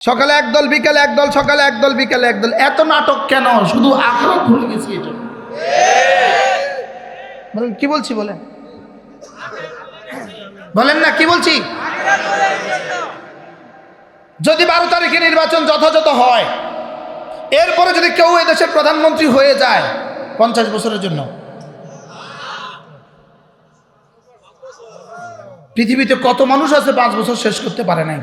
সকালে একদল, বিকালে একদল, সকালে একদল, বিকালে একদল। এত নাটক কেন? শুধু আখিরাত ভুলে গেছি এটা। বলেন কি বলছি? বলেন বলেন না কি বলছি? যদি 12 তারিখে নির্বাচন যথাযথ হয়, এরপরে যদি কেউ এদেশের প্রধানমন্ত্রী হয়ে যায় 50 বছরের জন্য, পৃথিবীতে কত মানুষ আছে 5 বছর শেষ করতে পারে নাই?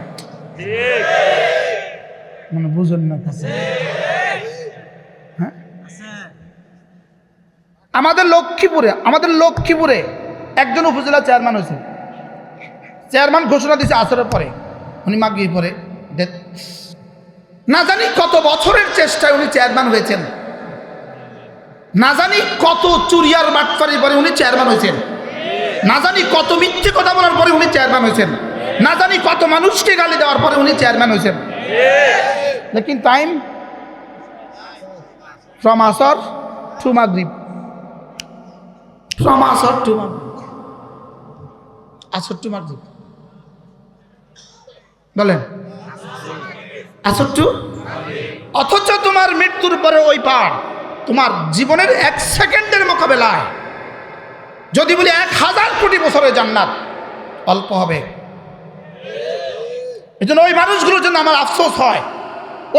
মানে বুঝুন না। হ্যাঁ, আমাদের লক্ষ্মীপুরে একজন উপজেলা চেয়ারম্যান হয়েছে। চেয়ারম্যান ঘোষণা দিয়েছে আসরের পরে, উনি মাগরিব পরে না জানি কত বছরের চেষ্টায় উনি চেয়ারম্যান হয়েছেন। না জানি কত চুরিয়ার বাটপারির পরে উনি চেয়ারম্যান হয়েছেন। না জানি কত মিথ্যে কথা বলার পরে উনি চেয়ারম্যান হয়েছেন। না জানি কত মানুষকে গালি দেওয়ার পরে উনি চেয়ারম্যান হয়েছেন। লেকিন টাইম ফ্রম আসর টু মাগরিব, ফ্রম আসর টু মাগরিব, আসর টু মাগরিব। বলেন আসর টু। অথচ তোমার মৃত্যুর পরে ওই পার তোমার জীবনের 1 সেকেন্ডের মোকাবেলায় যদি বলি 1000 কোটি বছরের জান্নাত, অল্প হবে। এই জন্য ওই মানুষগুলোর জন্য আমার আফসোস হয়,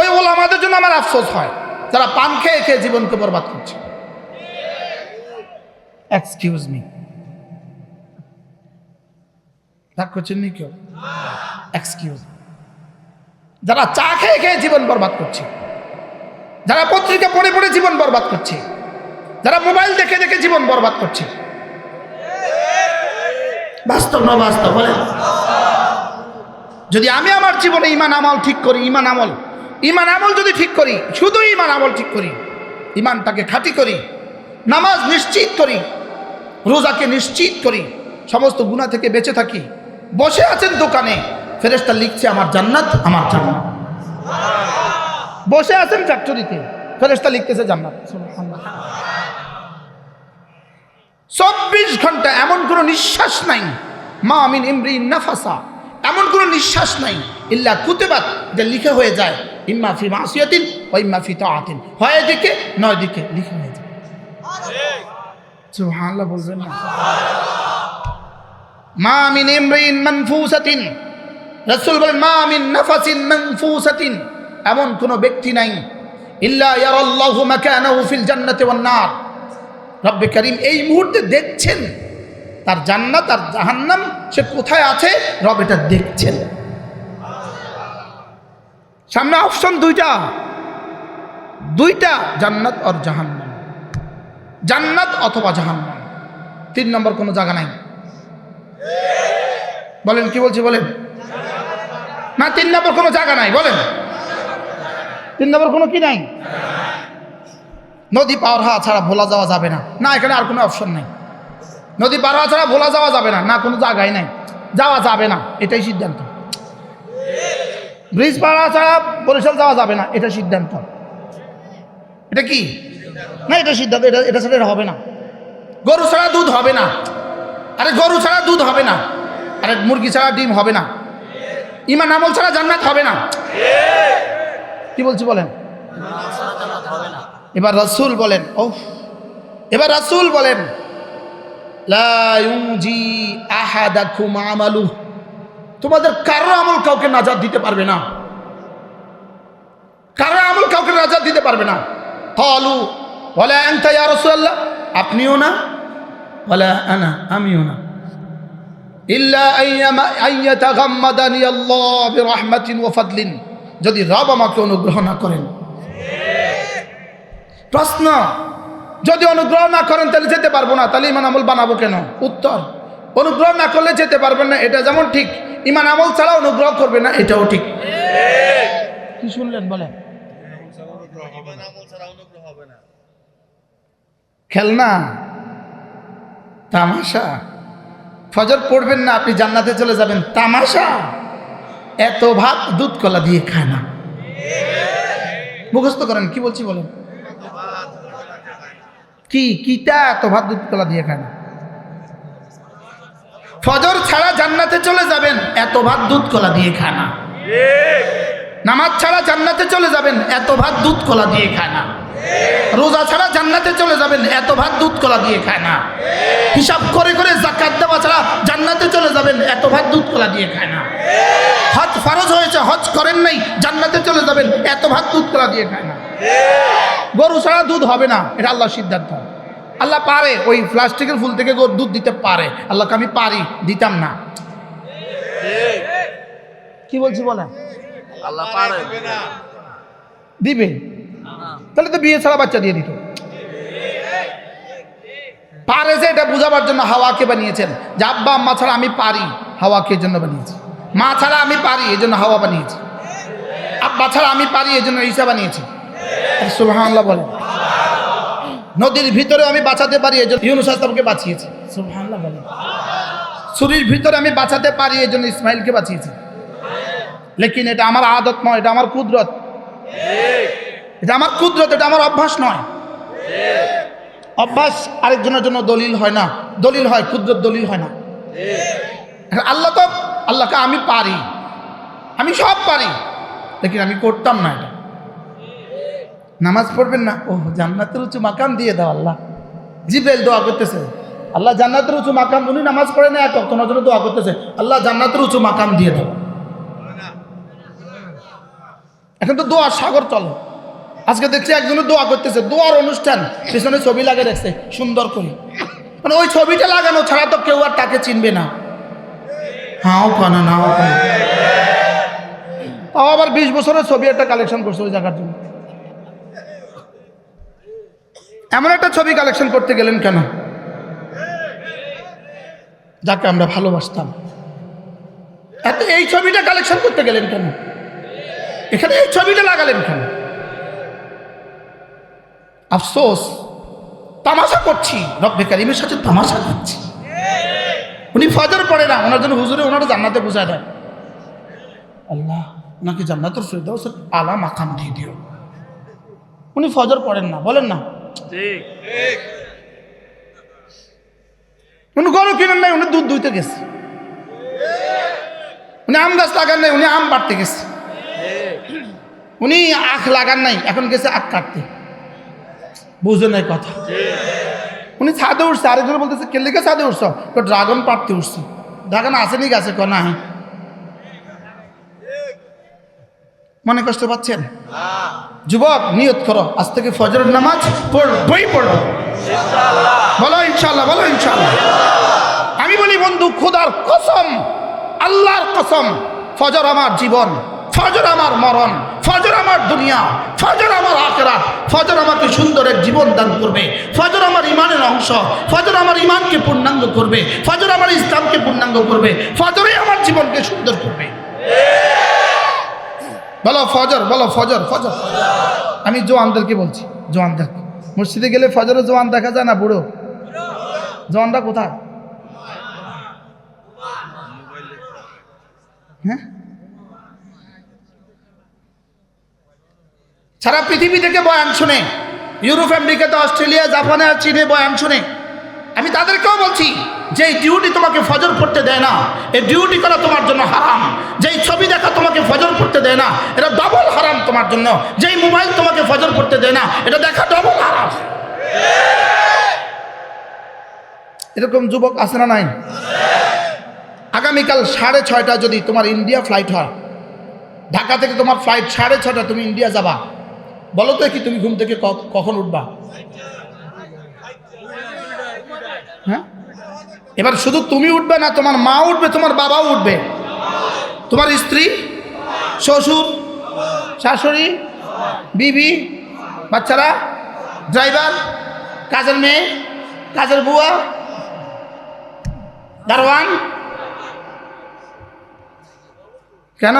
ওই ওলামাদের জন্য আমার আফসোস হয়, যারা পান খেয়ে খেয়ে জীবনকে বরবাদ করছে। এক্সকিউজ মি, রাগ করছেন নি কেউ? এক্সকিউজ। যারা চা খেয়ে খেয়ে জীবন বরবাদ করছে, যারা পত্রিকা পড়ে পড়ে জীবন বরবাদ করছে, যারা মোবাইল দেখে দেখে জীবন বরবাদ করছে, বাস্তব না বাস্তব? বলে যদি আমি আমার জীবনে ইমান আমল ঠিক করি, ইমান আমল যদি ঠিক করি, শুধু ইমান আমল ঠিক করি, ইমানটাকে খাঁটি করি, নামাজ নিশ্চিত করি, রোজাকে নিশ্চিত করি, সমস্ত গুনাহ থেকে বেঁচে থাকি, বসে আছেন দোকানে, ফেরেশতা লিখছে আমার জান্নাত, আমার জান্নাত। বসে আছেন ফ্যাক্টরিতে, ফেরেশতা লিখতেছে জান্নাত। 24 ঘন্টা এমন কোনো নিঃশ্বাস নাই, মা মিন ইমরিন নাফাসা, এমন কোনো নিঃশ্বাস নাই ইল্লা কুতিবাত, যে লিখে হয়ে যায় ইম্মা ফি মাসিয়াতিন ওয়া ইম্মা ফি তাআতিন, হয় দিকে নয় দিকে লিখে হয়ে যায়। সুবহানাল্লাহ বলবেন না? মা মিন ইমরিন মানফুসাতিন, রাসূল বলেন মা মিন নাফাসিন মানফুসাতিন, এমন কোনো ব্যক্তি নাই ইল্লা ইয়ারাল্লাহু মাকানাহু ফিল জান্নাতি ওয়ান নার, রব্বে কারীম এই মুহূর্তে দেখছেন তার জান্নাত আর জাহান্নাম সে কোথায় আছে, রব এটা দেখছেন। সামনে অপশন দুইটা, জান্নাত আর জাহান্নাম, জান্নাত অথবা জাহান্নাম, 3 নম্বর কোনো জায়গা নাই। বলেন কি বলছি? বলেন না, 3 নম্বর কোনো জায়গা নাই। বলেন 3 নম্বর কোনো কি নাই? নদী পার হওয়া ছাড়া ভোলা যাওয়া যাবে না, না এখানে আর কোনো অপশন নাই। নদী পার হওয়া ছাড়া ভোলা যাওয়া যাবে না, না কোনো জায়গায় নাই, যাওয়া যাবে না, এটাই সিদ্ধান্ত। ব্রিজ পার হওয়া ছাড়া বরিশাল যাওয়া যাবে না, এটা সিদ্ধান্ত। এটা কি না? এটা সিদ্ধান্ত। এটা ছাড়া হবে না। গরু ছাড়া দুধ হবে না, আরে গরু ছাড়া দুধ হবে না, আরে মুরগি ছাড়া ডিম হবে না, ইমান আমল ছাড়া জান্নাত হবে না। কি বলছি বলেন? এবার রাসূল বলেন, এবার রাসূল বলেন লা ইউজি আহাদাকুম আমালু, তোমাদের কারো আমল কাউকে নাজাত দিতে পারবে না, কারো আমল কাউকে নাজাত দিতে পারবে না। ক্বালু ওয়ালা আনতা ইয়া রাসূলুল্লাহ, আপনিও না, ওয়ালা আনা, আমিও না, ইল্লা আইয়াতাগাম্মাদানি আল্লাহ বিরহমাতিন ওয়া ফাদলিন, যদি রব আমাকে অনুগ্রহ না করেন। প্রশ্ন, যদি অনুগ্রহ না করেন তাহলে যেতে পারবো না, তাহলে ইমান আমল বানাবো কেন? উত্তর, অনুগ্রহ না করলে যেতে পারবেন না, এটা যেমন ঠিক, ইমান আমল ছাড়া অনুগ্রহ করবে না, এটাও ঠিক। কি শুনলেন? বলেন খেলনা তামাশা, ফজর পড়বেন না আপনি জান্নাতে চলে যাবেন, তামাশা। এত ভাত দুধ কলা দিয়ে খায় না, মুখস্থ করেন কি বলছি বলেন। কিটা এত ভাত দুধ কলা দিয়ে খায় না? ফজর ছাড়া জান্নাতে চলে যাবেন, এত ভাত দুধ কলা দিয়ে খায় না। নামাজ ছাড়া জান্নাতে চলে যাবেন, এত ভাত দুধ কলা দিয়ে খায় না। রোজা ছাড়া জান্নাতে চলে যাবেন, এত ভাত দুধ কলা দিয়ে খায় না। হিসাব করে করে যাকাত দেওয়া ছাড়া জান্নাতে চলে যাবেন, এত ভাত দুধ কলা দিয়ে খায় না। হজ ফরজ হয়েছে, হজ করেন নাই, জান্নাতে চলে যাবেন, এত ভাত দুধ কলা দিয়ে খায় না। গরু ছাড়া দুধ হবে না, এটা আল্লাহর সিদ্ধান্ত। আল্লাহ পারে ওই প্লাস্টিকের ফুল থেকে দুধ দিতে পারে, আল্লাহকে আমি পারি, দিতাম না। কি বলছি বলেন? আল্লাহ পারে দিবে, তাহলে তো বিয়ে ছাড়া বাচ্চা দিয়ে দিত। পারে যে এটা বুঝাবার জন্য হাওয়াকে বানিয়েছেন, যে আব্বা আম্মা ছাড়া আমি পারি, হাওয়াকে এর জন্য বানিয়েছি। মা ছাড়া আমি পারি, এই জন্য হাওয়া বানিয়েছি। আব্বা ছাড়া আমি পারি, এই জন্য ঈসা বানিয়েছি। সুবহানাল্লাহ বলেন। নদীর ভিতরে আমি বাঁচাতে পারি, এই জন্য ইউনূস আলাইহিসসালামকে বাঁচিয়েছি। সুবহানাল্লাহ বলেন। ছুরির ভিতরে আমি বাঁচাতে পারি, এই জন্য ইসমাইলকে বাঁচিয়েছি। লেকিন এটা আমার আদত নয়, এটা আমার কুদরত। এটা আমার কুদরত, এটা আমার অভ্যাস নয়। অভ্যাস আরেকজনের জন্য দলিল হয় না, দলিল হয় কুদরত, দলিল হয় না। আল্লাহ তো, আল্লাহকে আমি পারি, আমি সব পারি, লেকিন আমি করতাম না এটা। নামাজ পড়বেন না, ও জান্নাতের উঁচু মাকাম দিয়ে দাও আল্লাহ। জিবরাইল দোয়া করতেছে, আল্লাহ জান্নাতের উঁচু মাকাম, উনি নামাজ পড়ে না, এক তোমার জন্য দোয়া করতেছে, আল্লাহ জান্নাতের উঁচু মাকাম দিয়ে দাও। এখন তো দোয়ার সাগর চলে। আজকে দেখছি একজনের দোয়া করতেছে, দোয়ার অনুষ্ঠান, পেছনে ছবি লাগে রাখছে সুন্দর করে, মানে ওই ছবিটা লাগানো ছাড়া তো কেউ আর তাকে চিনবে না। হাও কানা নাও কানা, তাও আবার 20 বছরের ছবি একটা কালেকশন করছে ওই জায়গার জন্য। এমন একটা ছবি কালেকশন করতে গেলেন কেন? যাকে আমরা ভালোবাসতাম, এত এই ছবিটা কালেকশন করতে গেলেন কেন? এখানে এই ছবিটা লাগালেন কেন? আফসোস, তামাশা করছি, রব্বে কারিমের সাথে তামাশা করছি। উনি ফজর পড়ে না, ওনার জন্য হুজুরে ওনারা জান্নাতে বুঝায় দেয়, আল্লাহ ওনাকে জান্নাতুল ফিরদাউসের আলা মাকাম দিয়ে দিও। উনি ফজর পড়েন না, বলেন না ঠিক। উনি গরু কিনেন নাই, উনি দুধ দুইতে গেছে। উনি আম গাছ লাগান নাই, উনি আম পাড়তে গেছে। উনি আখ লাগান নাই, এখন গেছে আখ কাটতে। বুঝে নাই কথা। উনি ছাদে উঠছে, আরেকজন বলতেছে কে লিখে ছাদে উঠছ? ড্রাগন পাড়তে উঠছি। ড্রাগন আসেনি গাছে, ক নাই। মনে কষ্ট পাচ্ছেন? যুবক নিয়ত করো, আজ থেকে ফজরের নামাজ পড়বই পড়ব। বলো ইনশাআল্লাহ, বলো ইনশাআল্লাহ। আমি বলি বন্ধু, খোদার কসম, আল্লাহর কসম, ফজর আমার জীবন, ফজর আমার মরণ, ফজর আমার দুনিয়া, ফজর আমার আখিরাত। ফজর আমাকে সুন্দর এক জীবন দান করবে, ফজর আমার ইমানের অংশ, ফজর আমার ইমানকে পূর্ণাঙ্গ করবে, ফজর আমার ইসলামকে পূর্ণাঙ্গ করবে, ফজরে আমার জীবনকে সুন্দর করবে। বলো ফজর, বলো ফজর, ফজর। আমি জোয়ানদেরকে বলছি, জোয়ানদের মসজিদে গেলে ফজরে জোয়ান দেখা যায় না? বুড়ো জোয়ানরা কোথায়? হ্যাঁ, সারা পৃথিবী থেকে বয়ান শুনে, ইউরোপ, আমেরিকাতে, অস্ট্রেলিয়া, জাপানে আর চীনে বয়ান শুনে। আমি তাদেরকেও বলছি, যেই ডিউটি তোমাকে ফজর পড়তে দেয় না, এই ডিউটি করা তোমার জন্য হারাম। যেই ছবি দেখা তোমাকে ফজর পড়তে দেয় না, এটা ডবল হারাম তোমার জন্য। যেই মোবাইল তোমাকে ফজর পড়তে দেয় না, এটা দেখা ডবল হারাম। এরকম যুবক আছে না নাই? আগামীকাল 6:30 যদি তোমার ইন্ডিয়া ফ্লাইট হয়, ঢাকা থেকে তোমার ফ্লাইট 6:30, তুমি ইন্ডিয়া যাবা, বলো তো কি তুমি ঘুম থেকে কখন উঠবা? হ্যাঁ, এবার শুধু তুমি উঠবে না, তোমার মা উঠবে, তোমার বাবাও উঠবে, তোমার স্ত্রী, শ্বশুর, শাশুড়ি, বিবি, বাচ্চারা, ড্রাইভার, কাজের মেয়ে, কাজের বুয়া, দারোয়ান। কেন?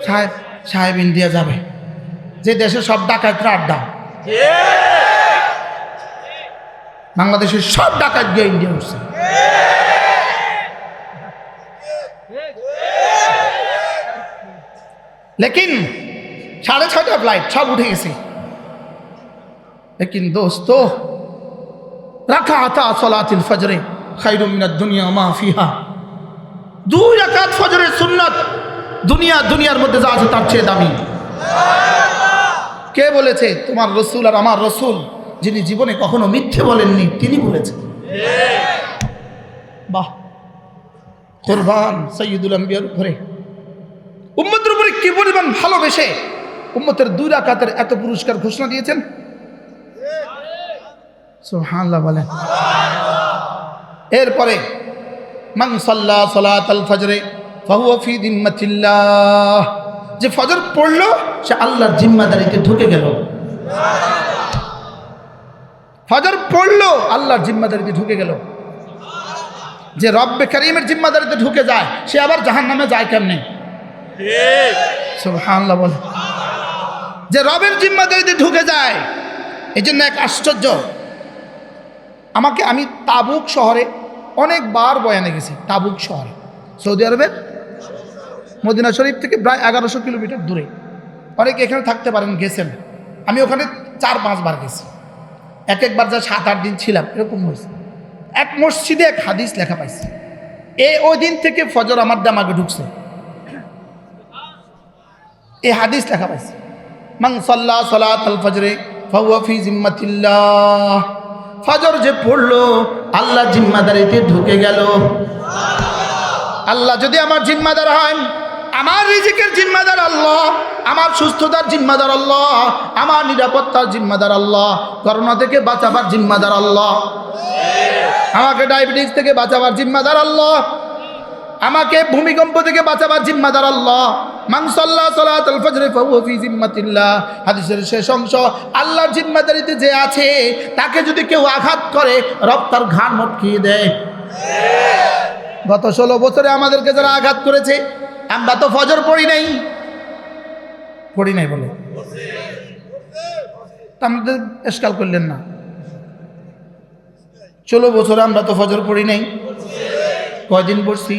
সাহেব, সাহেব ইন্ডিয়া যাবে, যে দেশে সব ডাকাতরা আড্ডা। বাংলাদেশের সব ডাকাত গিয়ে ইন্ডিয়া উঠছে। লেকিন 6:30 ফ্লাইট, সব উঠে গেছে। লেকিন দোস্ত, রাকাতা সালাতুল ফজরে খায়রুম মিনাদ দুনিয়া মা ফিহা। 2 রাকাত ফজরের সুন্নাত দুনিয়ার মধ্যে যা আছে তার চেয়ে দামি। কে বলেছে? তোমার রসুল আর আমার রসুল, যিনি জীবনে কখনো মিথ্যে বলেননি, তিনি বলেছেন। বাহ, কুরবান সাইয়্যিদুল আম্বিয়ার উপরে, উম্মতের উপরে কি পরিমাণ ভালোবেসে উম্মতের 2 রাকাতের এত পুরস্কার ঘোষণা দিয়েছেন। সুবহানাল্লাহ বলেন। এরপরে মান সাল্লা সালাতাল ফজরে ফাহুয়া ফি জিম্মাতিল্লাহ, যে ফজর পড়লো সে আল্লাহর জিম্মাদারিতে ঢুকে গেল। ফজর পড়লো আল্লাহর জিম্মাদারিতে ঢুকে গেল। যে রব্বে কারীমের জিম্মাদারিতে ঢুকে যায় সে আবার জাহান্নামে যায় কেমনে? সুবহানাল্লাহ বলে। যে রবের জিম্মাদারিতে ঢুকে যায়, এই জন্য এক আশ্চর্য, আমি তাবুক শহরে অনেকবার বয়ানে গেছি। তাবুক শহরে সৌদি আরবের মদিনা শরীফ থেকে প্রায় 1100 কিলোমিটার দূরে। অনেকে এখানে থাকতে পারেন, গেছেন। আমি ওখানে 4-5 বার গেছি। একবার যা 7-8 দিন ছিলাম, এরকম হয়েছে। এক মসজিদে এক হাদিস লেখা পাইছি, ওই দিন থেকে ফজর আমার দামাগে ঢুকছে। এই হাদিস লেখা পাইছি, মান সাল্লা সালাতাল ফজরে ফাহুয়া ফি জিম্মাতিল্লাহ, ফজর যে পড়লো আল্লাহ জিম্মাদারিতে ঢুকে গেল। আল্লাহ যদি আমার জিম্মাদার হয়, আমার রিজিকের জিম্মাদার আল্লাহ, আমার সুস্থতার জিম্মাদার আল্লাহ, আমার নিরাপত্তার জিম্মাদার আল্লাহ, করোনা থেকে বাঁচাবার জিম্মাদার আল্লাহ, আমাকে ডায়াবেটিস থেকে বাঁচাবার জিম্মাদার আল্লাহ, আমাকে ভূমিকম্প থেকে বাঁচাবার জিম্মাদার আল্লাহ। মান সাল্লা সালাতাল ফজরে ফাহুয়া ফি জিম্মাতিল্লাহ, হাদিসের শেষ অংশ, আল্লাহর জিম্মাদারিতে যে আছে তাকে যদি কেউ আঘাত করে রব তার ঘাড় মটকিয়ে দেয়। গত 16 বছরে আমাদেরকে যারা আঘাত করেছে, আমরা তো ফজর পড়ি নাই বলে আমাদের এসকাল করলেন না। 16 বছরে আমরা তো ফজর পড়ি নাই। কয়দিন পড়ছি?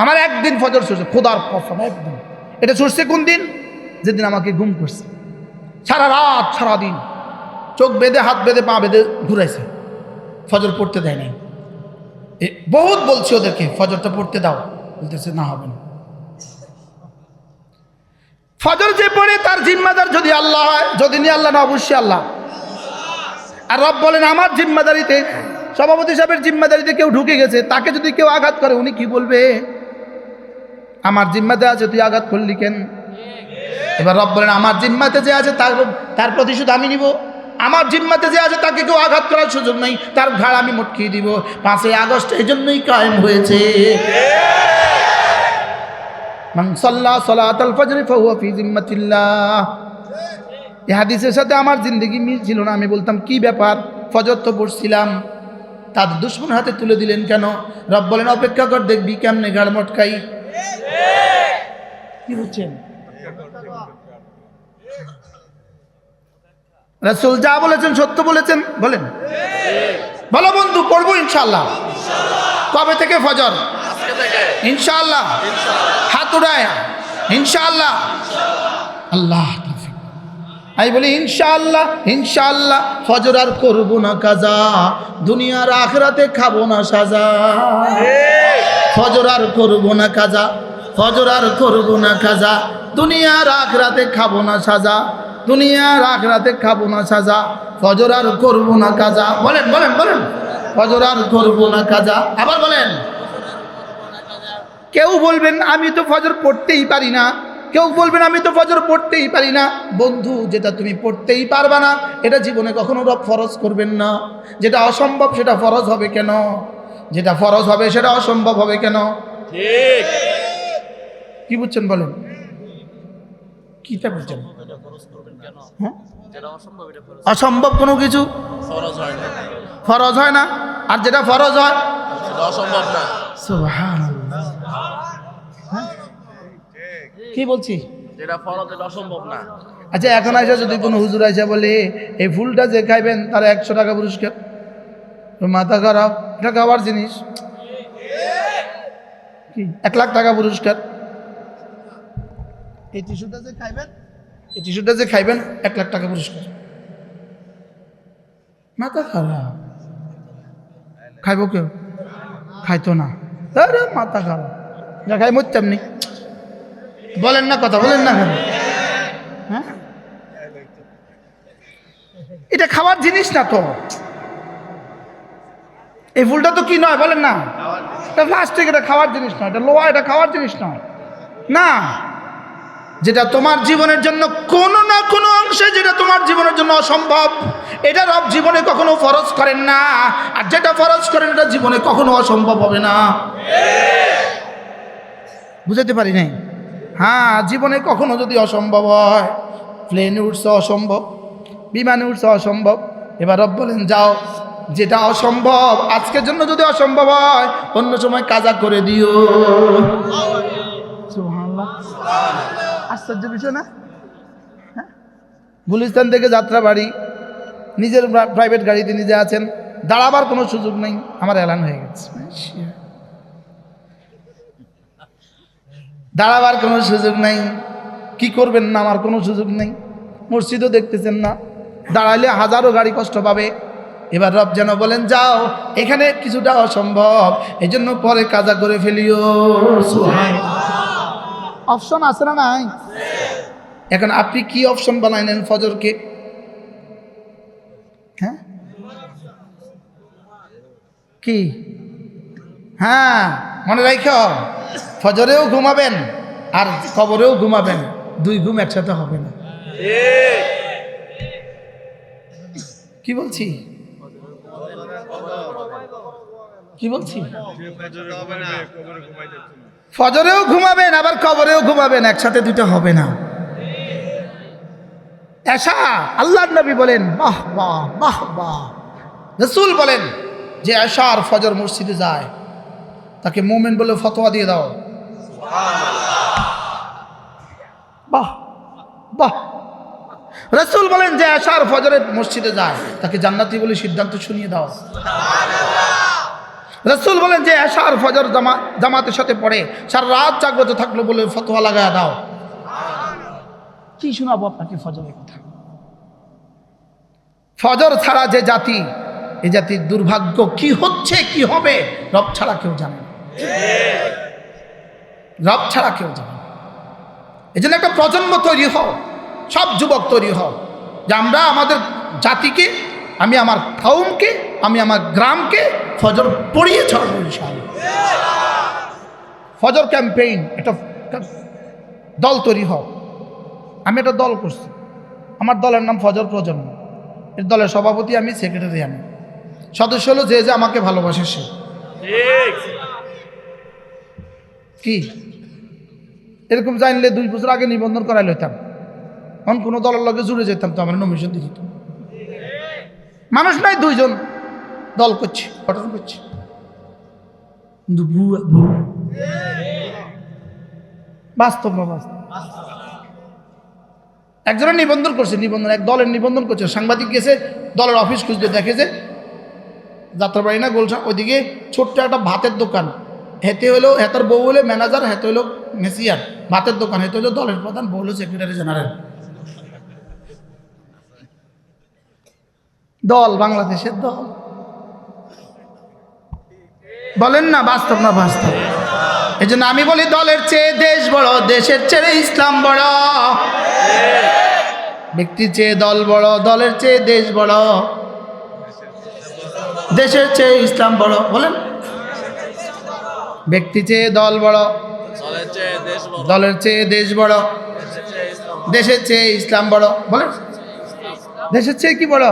আমার একদিন ফজর ছুটছে, খোদার কসম একদিন। এটা ছুটছে কোন দিন? যেদিন আমাকে গুম করছে। সারা রাত সারাদিন চোখ বেঁধে, হাত বেঁধে, পা বেঁধে ঘুরাইছে, ফজর পড়তে দেয় নাই। বহুত বলছি ওদেরকে ফজরটা পড়তে দাও, বলতেছে না, হবে না। ফজর যে পড়ে তার জিম্মাদার যদি আল্লাহ হয়, যদি নি আল্লাহ না, অবশ্যই আল্লাহ। আর রব বলেন আমার জিম্মাদারিতে, সভাপতি সাহেবের জিম্মাদারিতে কেউ ঢুকে গেছে, তাকে যদি কেউ আঘাত করে উনি কি বলবে? আমার জিম্মাতে আছে, তুই আঘাত করলি কেন? এবার রব বলেন আমার জিম্মাতে যে আছে তার প্রতিশোধ আমি নিব। আমার জিম্মাতে যে আছে তাকে কেউ আঘাত করার সুযোগ নেই, তার ঘাড় আমি মটকিয়ে দিব। 5ই আগস্ট এই জন্যই কায়েম হয়েছে। মান সাল্লা সালাতাল ফজরে ফাহুয়া ফি জিম্মাতিল্লাহ। এই হাদিসের সাথে আমার জিন্দেগি মিল ছিল না। আমি বলতাম কি ব্যাপার, ফজর তো পড়ছিলাম, তার দুশ্মন হাতে তুলে দিলেন কেন? রব বলেন অপেক্ষা কর, দেখবি কেমনে ঘাড় মটকাই। কি বলছেন? রাসূল যা বলেছেন সত্য বলেছেন। বলেন, বলো বন্ধু, পড়বো ইনশাআল্লাহ। কবে থেকে ফজর? ইনশাআল্লাহ। হাত উঠায় ইনশাআল্লাহ। আল্লাহ তৌফিক। আমি বলি ইনশাআল্লাহ, ইনশাআল্লাহ। ফজর আর করবো না কাজা, দুনিয়ার আখিরাতে খাবো না সাজা। ফজর আর করবো না কাজা, ফজর আর করবো না কাজা, দুনিয়ার আখিরাতে খাবো না সাজা, দুনিয়ার আখিরাতে খাবো না সাজা। ফজর আর করবো না কাজা। বলেন বলেন বলেন, ফজর আর করবো না কাজা। আবার বলেন। কেউ বলবেন আমি তো ফজর পড়তেই পারি না, কেউ বলবেন আমি তো ফজর পড়তেই পারি না। বন্ধু, যেটা তুমি পড়তেই পারবা না এটা জীবনে কখনো রব ফরজ করবেন না। যেটা অসম্ভব সেটা ফরজ হবে কেন? যেটা ফরজ হবে সেটা অসম্ভব হবে কেন? ঠিক। কি বুঝছেন বলেন? কিটা বুঝছেন? হ্যাঁ, অসম্ভব কোনো কিছু ফরজ হয় না, ফরজ হয় না, আর যেটা ফরজ হয় সেটা অসম্ভব না। সুবহানাল্লাহ। কি বলছি? যেটা ফরজ এটা অসম্ভব না। আচ্ছা, এখন আইসা যদি কোনো হুজুর আইসা বলে এই ফুলটা যে খাইবেন তার 100 টাকা পুরস্কার, মাথা খারাপ, এটা খাবার জিনিস। কি 1 লাখ টাকা পুরস্কার? এই টিস্যুটা যে খাইবেন, এই টিস্যুটা যে খাইবেন 1 লাখ টাকা পুরস্কার। মাথা খারাপ, খাইব কেউ? খাইতো না, আরে মাথা খারাপ। দেখাই মরতাম নি। বলেন না, কথা বলেন না কেন? হ্যাঁ, এটা খাওয়ার জিনিস না তো। এই ফুলটা তো কি নয় বলেন না? এটা প্লাস্টিক, এটা খাওয়ার জিনিস নয়। এটা লোহা, এটা খাওয়ার জিনিস নয়। না, যেটা তোমার জীবনের জন্য কোনো না কোনো অংশে, যেটা তোমার জীবনের জন্য অসম্ভব, এটা রব জীবনে কখনো ফরজ করেন না। আর যেটা ফরজ করেন এটা জীবনে কখনো অসম্ভব হবে না। বুঝাতে পারি নাই? হ্যাঁ, জীবনে কখনো যদি অসম্ভব হয়, প্লেনে উঠছে অসম্ভব, বিমানে উঠছে অসম্ভব, এবার রব বলেন যাও, যেটা অসম্ভব আজকের জন্য যদি অসম্ভব হয় অন্য সময় কাজা করে দিও। সুবহানাল্লাহ, আশ্চর্য বিষয় না? হ্যাঁ? গুলিস্তান থেকে যাত্রাবাড়ি, নিজের প্রাইভেট গাড়িতে নিজে আছেন, দাঁড়াবার কোনো সুযোগ নেই, আমার এলান হয়ে গেছে। দাঁড়াবার কোনো সুযোগ নেই, কি করবেন না আমার কোনো সুযোগ নেই। মসজিদও দেখতেছেন না, দাঁড়াইলে হাজারো গাড়ি কষ্ট পাবে। এবার রব যেন বলেন যাও, এখানে কিছুটা অসম্ভব, এই জন্য পরে কাজা করে ফেলিও। অপশন আছে না নাই? এখন আপনি কি অপশন বানাইলেন ফজরকে? হ্যাঁ, কি? হ্যাঁ, মনে রাখো, ফজরেও ঘুমাবেন আর কবরেও ঘুমাবেন, দুই ঘুম একসাথে হবে না। কি বলছি? কি বলছি? ফজরেও ঘুমাবেন আবার কবরেও ঘুমাবেন, একসাথে দুটো হবে না। এশা, আল্লাহর নবী বলেন বাহ বাহ বাহ বাহ, রাসূল বলেন যে এশা আর ফজর মসজিদে যায় তাকে মুমিন বলে ফতোয়া দিয়ে দাও। বাহ বাহ। রাসূল বলেন যে এশা আর ফজরে মসজিদে যায় তাকে জান্নাতি বলে সিদ্ধান্ত শুনিয়ে দাও। রাসূল বলেন যে এশা আর ফজর জামাতের সাথে পড়ে সারা রাত জাগ্রত থাকলো বলে ফতোয়া লাগায় দাও। কি শোনাবো আপনাকে ফজরের কথা? ফজর ছাড়া যে জাতি, এই জাতির দুর্ভাগ্য কি হচ্ছে কি হবে রব ছাড়া কেউ জানে না। রব ছাড়া কেউ জানে না। এই জন্য একটা প্রজন্ম তৈরি হও, সব যুবক তৈরি হও যে আমরা আমাদের জাতিকে, আমি আমার কওমকে, আমি আমার গ্রামকে ফজর পড়িয়ে ছাড়বো ইনশাআল্লাহ। ফজর ক্যাম্পেইন, একটা দল তৈরি হও। আমি একটা দল করছি, আমার দলের নাম ফজর প্রজন্ম। এর দলের সভাপতি আমি, সেক্রেটারি আমি, সদস্য হলো যে যে আমাকে ভালোবাসে সে। কি এরকম জানলে 2 বছর আগে নিবন্ধন করাই লইতাম, এখন কোনো দলের লগে জুড়ে যেতাম তো আমার নমিশন দিয়ে দিত। মানুষ নাই, 2 জন দল করছি, গঠন করছি, কিন্তু বাস্তব না বাস্তব। একজনের নিবন্ধন করছে, নিবন্ধন এক দলের নিবন্ধন করছে, সাংবাদিক গেছে দলের অফিস খুঁজতে, দেখে যে যাত্রাবাড়ি না গোলশা ওইদিকে ছোট্ট একটা ভাতের দোকান, হেতে হলো হেতার বউ হলে ম্যানেজার, হেতে হলো মেসিয়ার, ভাতের দোকান, হেতে হলো দলের প্রধান, বউ হলো সেক্রেটারি জেনারেল। দল বাংলাদেশের দল, বলেন না বাস্তব না বাস্তব? এই জন্য আমি বলি দলের চেয়ে দেশ বড়, দেশের চেয়ে ইসলাম বড়, ব্যক্তির চেয়ে দল বড়, দলের চেয়ে দেশ বড়, দেশের চেয়ে ইসলাম বড়। বলেন, ব্যক্তি চেয়ে দল বড়, দলের চেয়ে দেশ বড়, দেশের চেয়ে ইসলাম বড়। বলেন, দেশের চেয়ে কি বড়?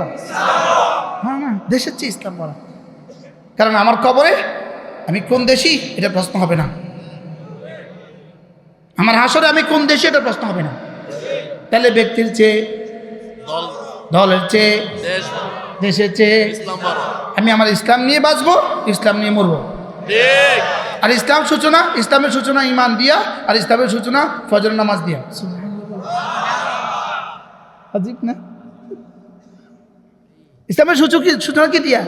হ্যাঁ না, দেশের চেয়ে ইসলাম বড়। কারণ আমার কবরে আমি কোন দেশি এটা প্রশ্ন হবে না, আমার হাসরে আমি কোন দেশি এটা প্রশ্ন হবে না। তাহলে ব্যক্তির চেয়ে, দলের চেয়ে, দেশের চেয়ে আমি আমার ইসলাম নিয়ে বাঁচবো, ইসলাম নিয়ে মরবো। আর ইসলাম সূচনা, ইসলামের সূচনা ঈমান দিয়া, আর ইসলামের সূচনা ফজর নামাজ দিয়া। আজীব না? ইসলামের সূচনা কি দিয়া?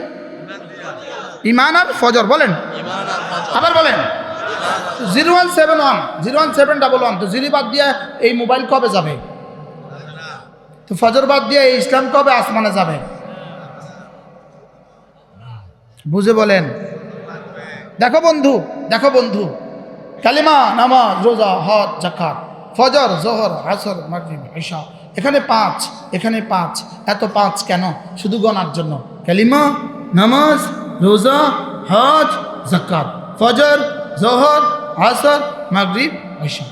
ঈমান আর ফজর। বলেন, আবার বলেন। 0171 তো 0 বাদ দিয়া এই মোবাইল কবে যাবে? তো ফজর বাদ দিয়া এই ইসলাম কবে আসমানে যাবে? বুঝে বলেন। দেখো বন্ধু, দেখো বন্ধু, কালিমা, নামাজ, রোজা, হজ, যাকাত, ফজর, জোহর, আসর, মাগরিব, ইশা। এখানে 5, এখানে 5। এত 5 কেন? শুধু গণার জন্য। কালিমা, নামাজ, রোজা, হজ, যাকাত, ফজর, জোহর, আসর, মাগরিব, ইশা।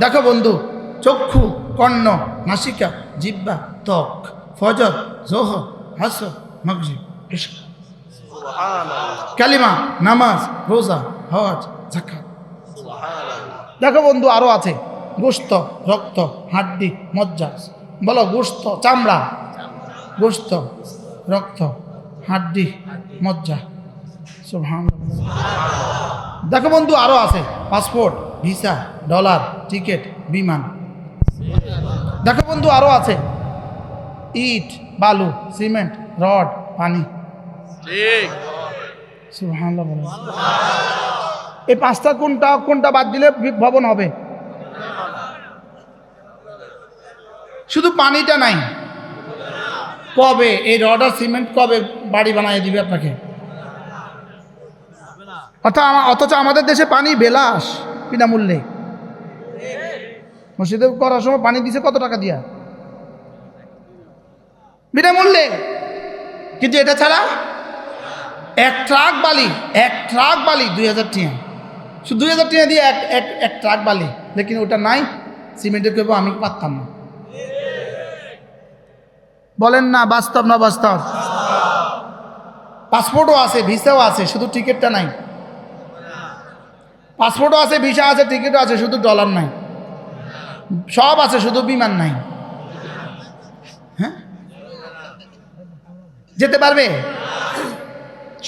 দেখো বন্ধু, চক্ষু, কর্ণ, নাসিকা, জিহ্বা, ত্বক, ফজর, জোহর, আসর, মাগরিব, ইশা। কালিমা, নামাজ, রোজা, হজ, যাকাত। দেখো বন্ধু, আরো আছে গোশত, রক্ত, হাড্ডি, মজ্জা। বলো গোশত, চামড়া, গোশত, রক্ত, হাড্ডি, মজ্জা। সুবহানাল্লাহ। দেখো বন্ধু, আরো আছে পাসপোর্ট, ভিসা, ডলার, টিকিট, বিমান। দেখো বন্ধু, আরো আছে ইট, বালু, সিমেন্ট, রড, পানি। ঠিক। সুবহানাল্লাহ বলেন। এই 5টা কোনটা বাদ দিলে ভবন হবে? শুধু পানিটা নাই। কবে এই রড আর সিমেন্ট কবে বাড়ি বানিয়ে দিবে আপনাকে? অথচ আমাদের দেশে পানি বিলাস, বিনামূল্যে। মসজিদে করার সময় পানি দিছে কত টাকা দিয়া? বিনামূল্যে। কিন্তু এটা ছাড়া এক ট্রাক বালি 2000 টাকা, শুধু 2000 টাকা দিয়ে এক ট্রাক বালি। লেকিন ওটা নাই, সিমেন্টের কেবল আমি পারতাম না। বলেন না বাস্তব না বাস্তব? পাসপোর্টও আছে, ভিসাও আছে, শুধু টিকিটটা নাই। পাসপোর্টও আছে, ভিসা আছে, টিকিটও আছে, শুধু ডলার নাই। সব আছে, শুধু বিমান নাই। হ্যাঁ, যেতে পারবে?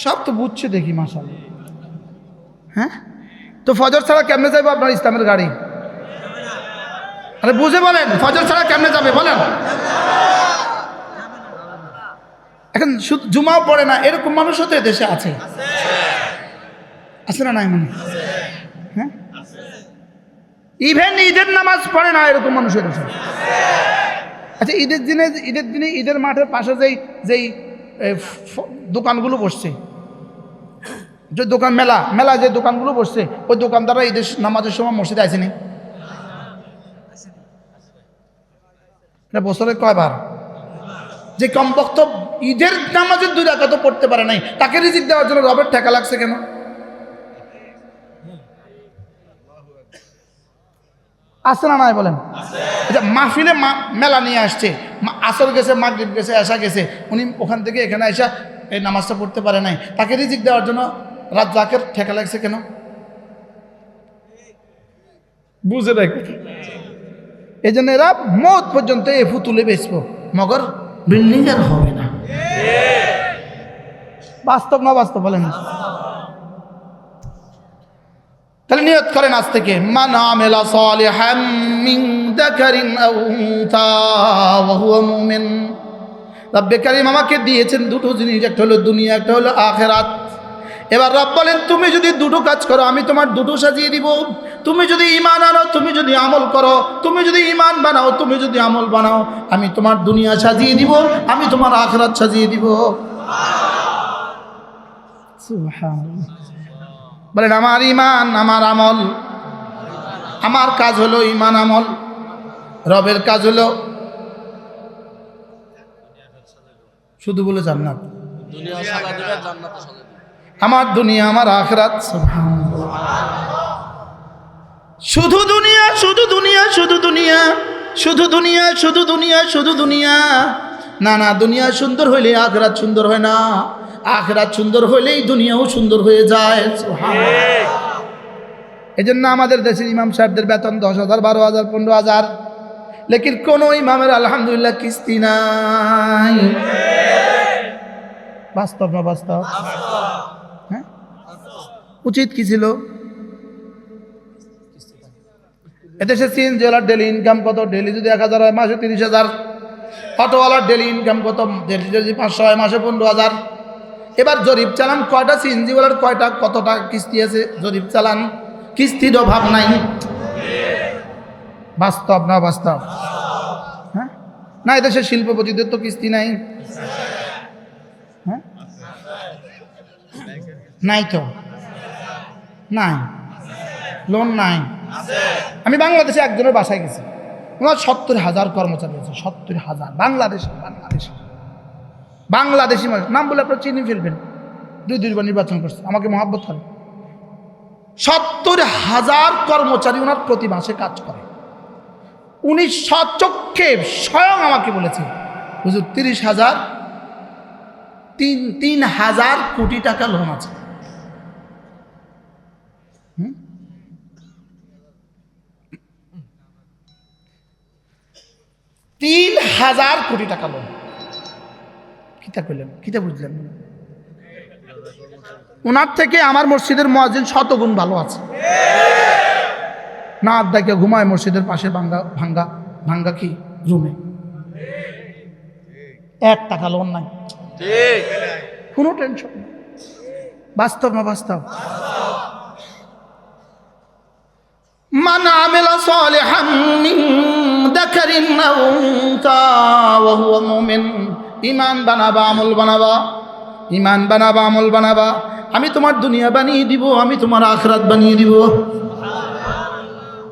সব তো বুঝছে দেখি মাশাআল্লাহ। হ্যাঁ, তো ফজর ছাড়া কেমনে যাবে আপনার ইসলামের গাড়ি? আরে বুঝে বলেন, ফজর ছাড়া কেমনে যাবে বলেন? এখন শুধু জুমাও পড়ে না এরকম মানুষও তো দেশে আছে। আছে না নাই? মানে হ্যাঁ, ইভেন ঈদের নামাজ পড়ে না এরকম মানুষের দেশে। আচ্ছা, ঈদের দিনে ঈদের মাঠের পাশে যেই দোকানগুলো বসছে, যে দোকান মেলা যে দোকানগুলো বসছে, ওই দোকানদাররা ঈদের নামাজের সময় মসজিদে আসেনি? বছরে কয়বার? যে কমপক্ষ ঈদের নামাজের 2 রাকাত পড়তে পারে নাই, তাকে রিজিক দেওয়ার জন্য রবের ঠেকা লাগছে কেন? আছে না নাই বলেন? মাহফিলে মেলা নিয়ে আসছে, আসর গেছে, মাগরিব গেছে, এশা গেছে, উনি ওখান থেকে এখানে এসে এই নামাজটা পড়তে পারে নাই, তাকে রিজিক দেওয়ার জন্য রাত জাকের ঠেকা লাগছে কেন? বুঝে রাখ। এই জন্য এরা মত পর্যন্ত এ ফুতুলে বেচবো, মগর বিল্ডিং আর হবে না। বাস্তব না বাস্তব বলেন? তাহলে নিয়ত করেন আজ থেকে, মান আমিলা সালিহাম মিন যাকারিন আও উনসা ওয়া হুয়া মুমিন। রব্বে কারীম আমাকে দিয়েছেন 2টো জিনিস, একটা হলো দুনিয়া, একটা হলো আখিরাত। এবার রব বলেন, তুমি যদি 2টো কাজ করো আমি তোমার 2টো সাজিয়ে দিব। তুমি যদি ঈমান আনো, তুমি যদি আমল করো, তুমি যদি ঈমান বানাও, তুমি যদি আমল বানাও, আমি তোমার দুনিয়া সাজিয়ে দিব, আমি তোমার আখিরাত সাজিয়ে দিব। সুবহানাল্লাহ। বলেন, আমার ঈমান, আমার আমল। আমার কাজ হলো ঈমান আমল, রবের কাজ হলো শুধু বলে জান্নাত। দুনিয়া সাজা দিবে, জান্নাতে সাজা দিবে। আমার দুনিয়া, আমার আখিরাত। সুবহানাল্লাহ। শুধু দুনিয়া, শুধু দুনিয়া, শুধু দুনিয়া, শুধু দুনিয়া, শুধু দুনিয়া, শুধু দুনিয়া। না না, দুনিয়া সুন্দর হইলে আখিরাত সুন্দর হয় না, আখিরাত সুন্দর হইলেই দুনিয়াও সুন্দর হয়ে যায়। সুবহানাল্লাহ। এই জন্য আমাদের দেশের ইমাম সাহেবদের বেতন 10,000, 12,000, 15,000, লেকিন কোন ইমামের আলহামদুলিল্লাহ কিস্তি নাই। বাস্তব না বাস্তব? হ্যাঁ, উচিত কি ছিল? এদেশে সিএনজিওয়ালার ডেলি ইনকাম কত? ডেলি যদি 1,000 হয়, মাসে 30,000। অটোওয়ালার ডেলি ইনকাম কত? ডেলি যদি 500 হয়, মাসে 15,000। এবার জরিপ চালান, কয়টা সিএনজিওয়ালার কত টাকা কিস্তি আছে? জরিপ চালান, কিস্তির অভাব নাই। বাস্তব না বাস্তব? হ্যাঁ, না এদেশের শিল্পপতিদের তো কিস্তি নাই। হ্যাঁ, নাই তো, নাই, লোন নাই। আমি বাংলাদেশে একজনের বাসায় গেছি, ওনার 70,000 কর্মচারী আছে, 70,000 বাংলাদেশি মানুষ, নাম বলে আপনারা চিনি ফেলবেন। 2বার নির্বাচন করছে, আমাকে মহাব্বত করে। 70,000 কর্মচারী ওনার প্রতি মাসে কাজ করে। উনি সচক্ষে স্বয়ং আমাকে বলেছে, হুজুর 3,000 কোটি টাকা লোন আছে। 3,000 কোটি টাকা লোন। কিতা কইলেন, কিতা বুঝলেন? ওনার থেকে আমার মসজিদের মুয়াজ্জিন 100 গুণ ভালো আছে। না দেখে ঘুমায় মসজিদের পাশে ভাঙ্গা কি রুমে। 1 টাকা লোন নাই, ঠিক। কোনো টেনশন নেই। বাস্তব না বাস্তব? মান আমিলা সালিহান মিন যাকারিন আও উনসা ওয়া হুয়া মুমিন। ঈমান বানাবা, আমল বানাবা, ঈমান বানাবা, আমল বানাবা। আমি তোমার দুনিয়া বানিয়ে দিব, আমি তোমার আখিরাত বানিয়ে দিব।